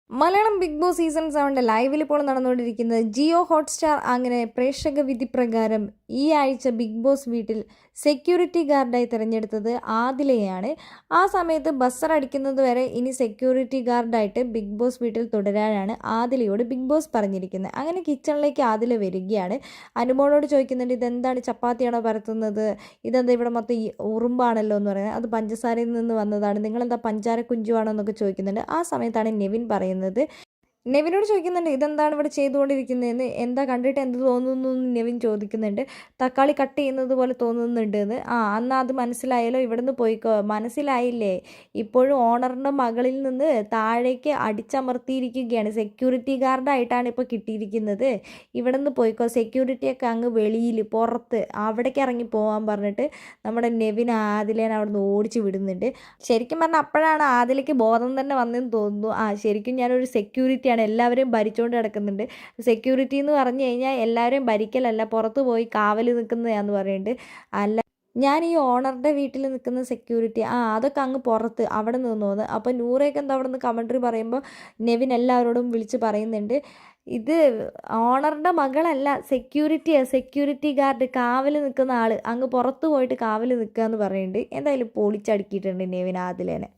Malayalam big boss season 7 ലൈവിൽ ഇപ്പോൾ നടന്നുകൊണ്ടിരിക്കുന്നത് ജിയോ ഹോട്ട്സ്റ്റാർ അങ്ങനെ പ്രേക്ഷക വിധി പ്രകാരം ഈ ആഴ്ച ബിഗ് ബോസ് വീട്ടിൽ സെക്യൂരിറ്റി ഗാർഡായി തിരഞ്ഞെടുത്തത് ആദിലയാണ്. ആ സമയത്ത് ബസ്സർ അടിക്കുന്നത് വരെ ഇനി സെക്യൂരിറ്റി ഗാർഡായിട്ട് ബിഗ് ബോസ് വീട്ടിൽ തുടരാനാണ് ആദിലയോട് ബിഗ് ബോസ് പറഞ്ഞിരിക്കുന്നത്. അങ്ങനെ കിച്ചണിലേക്ക് ആദില വരികയാണ്. അനുമോളോട് ചോദിക്കുന്നുണ്ട്, ഇതെന്താണ്, ചപ്പാത്തിയാണോ പരത്തുന്നത്, ഇതെന്താ ഇവിടെ മൊത്തം ഈ ഉറുമ്പാണല്ലോ എന്ന് പറയുന്നത്, അത് പഞ്ചസാരയിൽ നിന്ന് വന്നതാണ്, നിങ്ങളെന്താ പഞ്ചാര കുഞ്ചുവാണോ എന്നൊക്കെ ചോദിക്കുന്നുണ്ട്. ആ സമയത്താണ് നെവിൻ പറയുന്നത്, നെവിനോട് ചോദിക്കുന്നുണ്ട്, ഇതെന്താണ് ഇവിടെ ചെയ്തുകൊണ്ടിരിക്കുന്നതെന്ന്, എന്താ കണ്ടിട്ട് എന്ത് തോന്നുന്നു എന്ന് നെവിൻ ചോദിക്കുന്നുണ്ട്. തക്കാളി കട്ട് ചെയ്യുന്നത് പോലെ തോന്നുന്നുണ്ട് എന്ന്. എന്നാൽ അത് മനസ്സിലായല്ലോ, ഇവിടെ നിന്ന് പോയിക്കോ. മനസ്സിലായില്ലേ, ഇപ്പോഴും ഓണറിൻ്റെ മകളിൽ നിന്ന് താഴേക്ക് അടിച്ചമർത്തിയിരിക്കുകയാണ്, സെക്യൂരിറ്റി ഗാർഡായിട്ടാണ് ഇപ്പോൾ കിട്ടിയിരിക്കുന്നത്, ഇവിടെ നിന്ന് പോയിക്കോ, സെക്യൂരിറ്റിയൊക്കെ അങ്ങ് വെളിയിൽ പുറത്ത് അവിടേക്ക് ഇറങ്ങി പോകാൻ പറഞ്ഞിട്ട് നമ്മുടെ നെവിൻ ആദിലേനെ അവിടെ നിന്ന് ഓടിച്ച് വിടുന്നുണ്ട്. ശരിക്കും പറഞ്ഞാൽ അപ്പോഴാണ് ആദിലേക്ക് ബോധം തന്നെ വന്നെന്ന് തോന്നുന്നു. ശരിക്കും ഞാനൊരു സെക്യൂരിറ്റിയാണ്, എല്ലാവരെയും ഭരിച്ചുകൊണ്ട് കിടക്കുന്നുണ്ട്. സെക്യൂരിറ്റി എന്ന് പറഞ്ഞു കഴിഞ്ഞാൽ എല്ലാവരെയും ഭരിക്കലല്ല, പുറത്ത് പോയി കാവൽ നിൽക്കുന്നതാന്ന് പറയുന്നുണ്ട്. അല്ല, ഞാൻ ഈ ഓണറുടെ വീട്ടിൽ നിൽക്കുന്ന സെക്യൂരിറ്റി, അതൊക്കെ അങ്ങ് പുറത്ത് അവിടെ നിന്നോന്ന്. അപ്പോൾ നൂറയൊക്കെ എന്താ അവിടെ നിന്ന് കമൻട്രി പറയുമ്പോൾ നെവിൻ എല്ലാവരോടും വിളിച്ച് പറയുന്നുണ്ട്, ഇത് ഓണറുടെ മകളല്ല, സെക്യൂരിറ്റി ഗാർഡ്, കാവൽ നിൽക്കുന്ന ആൾ, അങ്ങ് പുറത്ത് പോയിട്ട് കാവൽ നിൽക്കുക എന്ന് പറയുന്നുണ്ട്. എന്തായാലും പൊളിച്ചടുക്കിയിട്ടുണ്ട് നെവിൻ ആദിലേനെ.